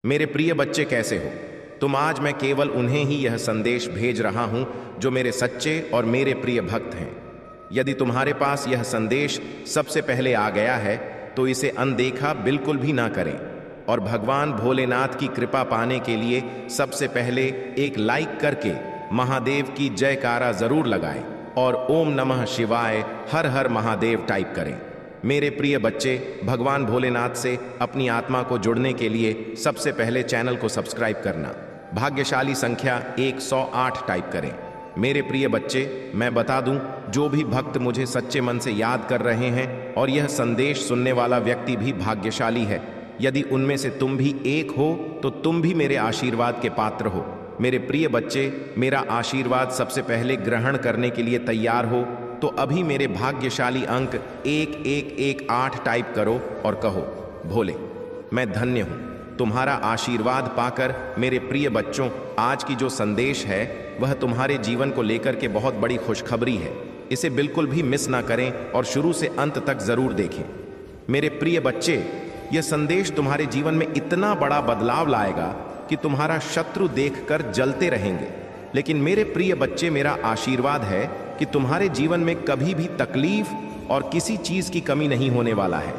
मेरे प्रिय बच्चे, कैसे हो तुम? आज मैं केवल उन्हें ही यह संदेश भेज रहा हूं जो मेरे सच्चे और मेरे प्रिय भक्त हैं। यदि तुम्हारे पास यह संदेश सबसे पहले आ गया है तो इसे अनदेखा बिल्कुल भी ना करें और भगवान भोलेनाथ की कृपा पाने के लिए सबसे पहले एक लाइक करके महादेव की जयकारा जरूर लगाएं और ओम नमः शिवाय हर हर महादेव टाइप करें। मेरे प्रिय बच्चे, भगवान भोलेनाथ से अपनी आत्मा को जुड़ने के लिए सबसे पहले चैनल को सब्सक्राइब करना, भाग्यशाली संख्या 108 टाइप करें। मेरे प्रिय बच्चे, मैं बता दूं, जो भी भक्त मुझे सच्चे मन से याद कर रहे हैं और यह संदेश सुनने वाला व्यक्ति भी भाग्यशाली है। यदि उनमें से तुम भी एक हो तो तुम भी मेरे आशीर्वाद के पात्र हो। मेरे प्रिय बच्चे, मेरा आशीर्वाद सबसे पहले ग्रहण करने के लिए तैयार हो तो अभी मेरे भाग्यशाली अंक 1118 टाइप करो और कहो, भोले मैं धन्य हूं तुम्हारा आशीर्वाद पाकर। मेरे प्रिय बच्चों, आज की जो संदेश है वह तुम्हारे जीवन को लेकर के बहुत बड़ी खुशखबरी है। इसे बिल्कुल भी मिस ना करें और शुरू से अंत तक जरूर देखें। मेरे प्रिय बच्चे, यह संदेश तुम्हारे जीवन में इतना बड़ा बदलाव लाएगा कि तुम्हारा शत्रु देखकर जलते रहेंगे। लेकिन मेरे प्रिय बच्चे, मेरा आशीर्वाद है कि तुम्हारे जीवन में कभी भी तकलीफ और किसी चीज की कमी नहीं होने वाला है।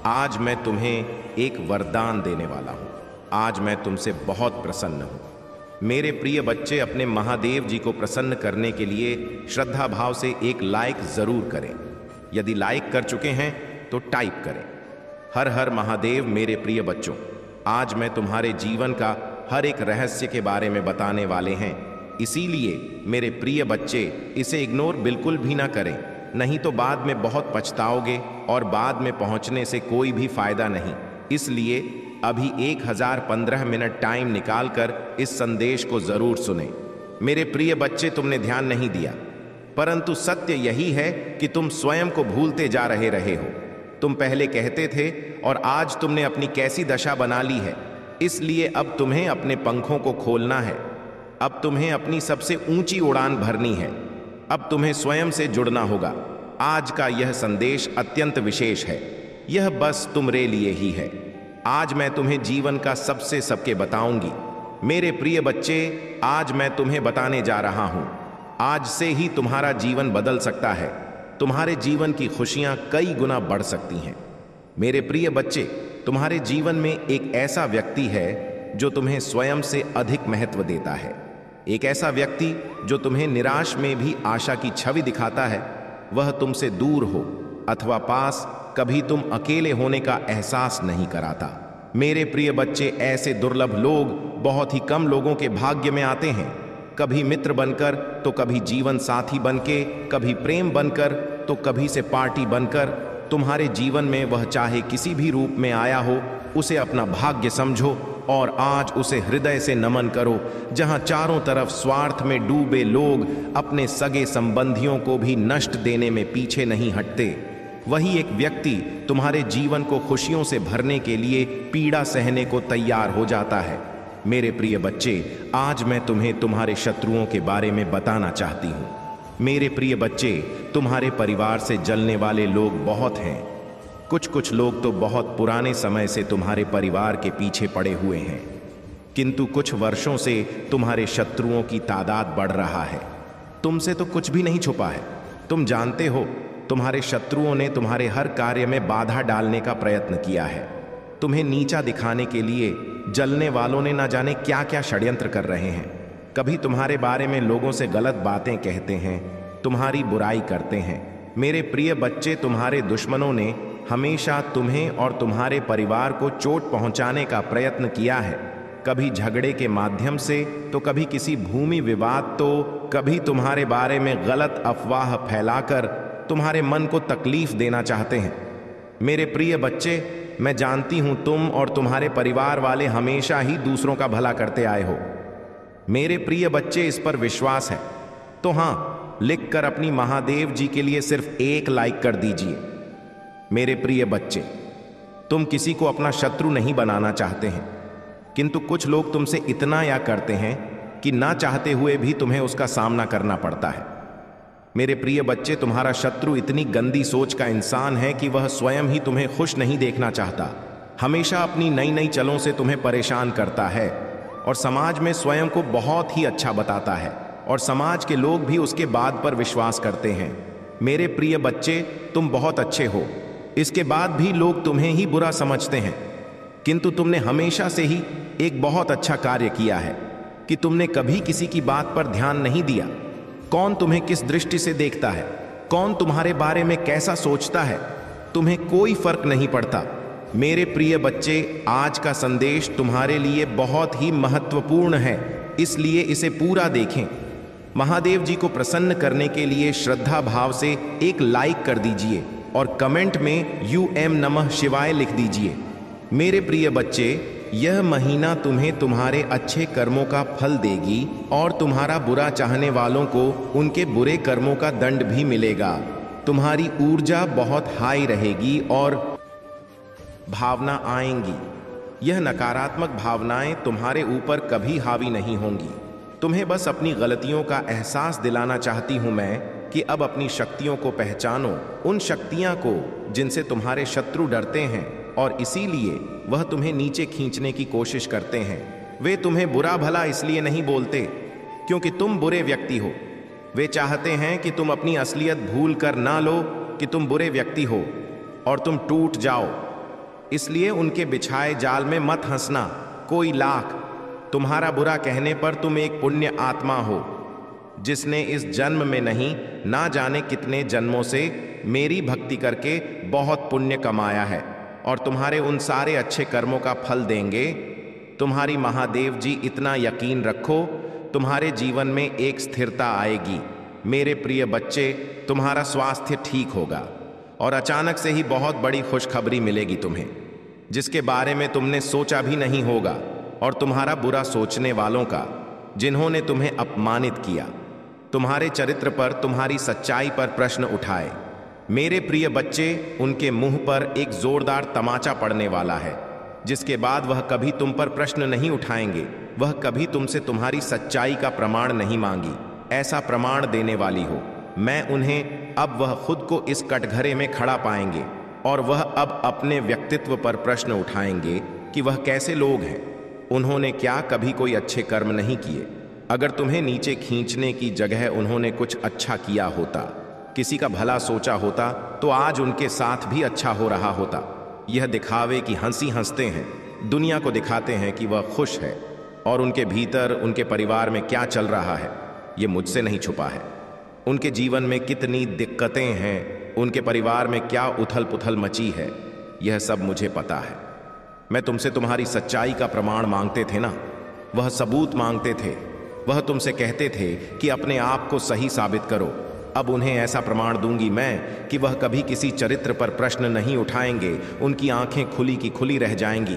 आज मैं तुम्हें एक वरदान देने वाला हूं। आज मैं तुमसे बहुत प्रसन्न हूं। मेरे प्रिय बच्चे, अपने महादेव जी को प्रसन्न करने के लिए श्रद्धा भाव से एक लाइक जरूर करें। यदि लाइक कर चुके हैं तो टाइप करें हर हर महादेव। मेरे प्रिय बच्चों, आज मैं तुम्हारे जीवन का हर एक रहस्य के बारे में बताने वाले हैं, इसीलिए मेरे प्रिय बच्चे इसे इग्नोर बिल्कुल भी ना करें, नहीं तो बाद में बहुत पछताओगे और बाद में पहुंचने से कोई भी फायदा नहीं। इसलिए अभी 1015 मिनट टाइम निकालकर इस संदेश को जरूर सुने। मेरे प्रिय बच्चे, तुमने ध्यान नहीं दिया, परंतु सत्य यही है कि तुम स्वयं को भूलते जा रहे हो। तुम पहले कहते थे और आज तुमने अपनी कैसी दशा बना ली है। इसलिए अब तुम्हें अपने पंखों को खोलना है। अब तुम्हें अपनी सबसे ऊंची उड़ान भरनी है। अब तुम्हें स्वयं से जुड़ना होगा। आज का यह संदेश अत्यंत विशेष है। यह बस तुम्हारे लिए ही है। आज मैं तुम्हें जीवन का सबके बताऊंगी। मेरे प्रिय बच्चे, आज मैं तुम्हें बताने जा रहा हूं। आज से ही तुम्हारा जीवन बदल सकता है। तुम्हारे जीवन की खुशियां कई गुना बढ़ सकती हैं। मेरे प्रिय बच्चे, तुम्हारे जीवन में एक ऐसा व्यक्ति है जो तुम्हें स्वयं से अधिक महत्व देता है। एक ऐसा व्यक्ति जो तुम्हें निराश में भी आशा की छवि दिखाता है। वह तुमसे दूर हो अथवा पास, कभी तुम अकेले होने का एहसास नहीं कराता। मेरे प्रिय बच्चे, ऐसे दुर्लभ लोग बहुत ही कम लोगों के भाग्य में आते हैं। कभी मित्र बनकर तो कभी जीवन साथी बनके, कभी प्रेम बनकर तो कभी से पार्टी बनकर। तुम्हारे जीवन में वह चाहे किसी भी रूप में आया हो, उसे अपना भाग्य समझो और आज उसे हृदय से नमन करो। जहां चारों तरफ स्वार्थ में डूबे लोग अपने सगे संबंधियों को भी नष्ट देने में पीछे नहीं हटते, वही एक व्यक्ति तुम्हारे जीवन को खुशियों से भरने के लिए पीड़ा सहने को तैयार हो जाता है। मेरे प्रिय बच्चे, आज मैं तुम्हें तुम्हारे शत्रुओं के बारे में बताना चाहती हूँ। मेरे प्रिय बच्चे, तुम्हारे परिवार से जलने वाले लोग बहुत हैं। कुछ लोग तो बहुत पुराने समय से तुम्हारे परिवार के पीछे पड़े हुए हैं, किंतु कुछ वर्षों से तुम्हारे शत्रुओं की तादाद बढ़ रहा है। तुमसे तो कुछ भी नहीं छुपा है। तुम जानते हो, तुम्हारे शत्रुओं ने तुम्हारे हर कार्य में बाधा डालने का प्रयत्न किया है। तुम्हें नीचा दिखाने के लिए जलने वालों ने ना जाने क्या क्या षड्यंत्र कर रहे हैं। कभी तुम्हारे बारे में लोगों से गलत बातें कहते हैं, तुम्हारी बुराई करते हैं। मेरे प्रिय बच्चे, तुम्हारे दुश्मनों ने हमेशा तुम्हें और तुम्हारे परिवार को चोट पहुंचाने का प्रयत्न किया है। कभी झगड़े के माध्यम से तो कभी किसी भूमि विवाद, तो कभी तुम्हारे बारे में गलत अफवाह फैलाकर तुम्हारे मन को तकलीफ देना चाहते हैं। मेरे प्रिय बच्चे, मैं जानती हूं तुम और तुम्हारे परिवार वाले हमेशा ही दूसरों का भला करते आए हो। मेरे प्रिय बच्चे, इस पर विश्वास है तो हां, लिखकर अपनी महादेव जी के लिए सिर्फ एक लाइक कर दीजिए। मेरे प्रिय बच्चे, तुम किसी को अपना शत्रु नहीं बनाना चाहते हैं, किंतु कुछ लोग तुमसे इतना या करते हैं कि ना चाहते हुए भी तुम्हें उसका सामना करना पड़ता है। मेरे प्रिय बच्चे, तुम्हारा शत्रु इतनी गंदी सोच का इंसान है कि वह स्वयं ही तुम्हें खुश नहीं देखना चाहता। हमेशा अपनी नई नई चलों से तुम्हें परेशान करता है और समाज में स्वयं को बहुत ही अच्छा बताता है और समाज के लोग भी उसके बात पर विश्वास करते हैं। मेरे प्रिय बच्चे, तुम बहुत अच्छे हो, इसके बाद भी लोग तुम्हें ही बुरा समझते हैं, किंतु तुमने हमेशा से ही एक बहुत अच्छा कार्य किया है कि तुमने कभी किसी की बात पर ध्यान नहीं दिया। कौन तुम्हें किस दृष्टि से देखता है, कौन तुम्हारे बारे में कैसा सोचता है, तुम्हें कोई फर्क नहीं पड़ता। मेरे प्रिय बच्चे, आज का संदेश तुम्हारे लिए बहुत ही महत्वपूर्ण है, इसलिए इसे पूरा देखें। महादेव जी को प्रसन्न करने के लिए श्रद्धा भाव से एक लाइक कर दीजिए और कमेंट में UM नमः शिवाय लिख दीजिए। मेरे प्रिय बच्चे, यह महीना तुम्हें तुम्हारे अच्छे कर्मों का फल देगी और तुम्हारा बुरा चाहने वालों को उनके बुरे कर्मों का दंड भी मिलेगा। तुम्हारी ऊर्जा बहुत हाई रहेगी और भावना आएंगी। यह नकारात्मक भावनाएं तुम्हारे ऊपर कभी हावी नहीं होंगी। तुम्हें बस अपनी गलतियों का एहसास दिलाना चाहती हूं मैं कि अब अपनी शक्तियों को पहचानो, उन शक्तियां को जिनसे तुम्हारे शत्रु डरते हैं और इसीलिए वह तुम्हें नीचे खींचने की कोशिश करते हैं। वे तुम्हें बुरा भला इसलिए नहीं बोलते क्योंकि तुम बुरे व्यक्ति हो। वे चाहते हैं कि तुम अपनी असलियत भूल कर ना लो कि तुम बुरे व्यक्ति हो और तुम टूट जाओ। इसलिए उनके बिछाए जाल में मत हंसना। कोई लाख तुम्हारा बुरा कहने पर तुम एक पुण्य आत्मा हो जिसने इस जन्म में नहीं, ना जाने कितने जन्मों से मेरी भक्ति करके बहुत पुण्य कमाया है और तुम्हारे उन सारे अच्छे कर्मों का फल देंगे। तुम्हारी महादेव जी, इतना यकीन रखो, तुम्हारे जीवन में एक स्थिरता आएगी। मेरे प्रिय बच्चे, तुम्हारा स्वास्थ्य ठीक होगा और अचानक से ही बहुत बड़ी खुशखबरी मिलेगी तुम्हें, जिसके बारे में तुमने सोचा भी नहीं होगा। और तुम्हारा बुरा सोचने वालों का, जिन्होंने तुम्हें अपमानित किया, तुम्हारे चरित्र पर, तुम्हारी सच्चाई पर प्रश्न उठाए, मेरे प्रिय बच्चे, उनके मुंह पर एक जोरदार तमाचा पड़ने वाला है, जिसके बाद वह कभी तुम पर प्रश्न नहीं उठाएंगे। वह कभी तुमसे तुम्हारी सच्चाई का प्रमाण नहीं मांगी। ऐसा प्रमाण देने वाली हो मैं उन्हें। अब वह खुद को इस कटघरे में खड़ा पाएंगे और वह अब अपने व्यक्तित्व पर प्रश्न उठाएंगे कि वह कैसे लोग हैं। उन्होंने क्या कभी कोई अच्छे कर्म नहीं किए? अगर तुम्हें नीचे खींचने की जगह उन्होंने कुछ अच्छा किया होता, किसी का भला सोचा होता, तो आज उनके साथ भी अच्छा हो रहा होता। यह दिखावे की हंसी हंसते हैं, दुनिया को दिखाते हैं कि वह खुश है और उनके भीतर, उनके परिवार में क्या चल रहा है ये मुझसे नहीं छुपा है। उनके जीवन में कितनी दिक्कतें हैं, उनके परिवार में क्या उथल पुथल मची है, यह सब मुझे पता है। मैं तुमसे तुम्हारी सच्चाई का प्रमाण मांगते थे ना, वह सबूत मांगते थे। वह तुमसे कहते थे कि अपने आप को सही साबित करो। अब उन्हें ऐसा प्रमाण दूंगी मैं कि वह कभी किसी चरित्र पर प्रश्न नहीं उठाएंगे। उनकी आंखें खुली की खुली रह जाएंगी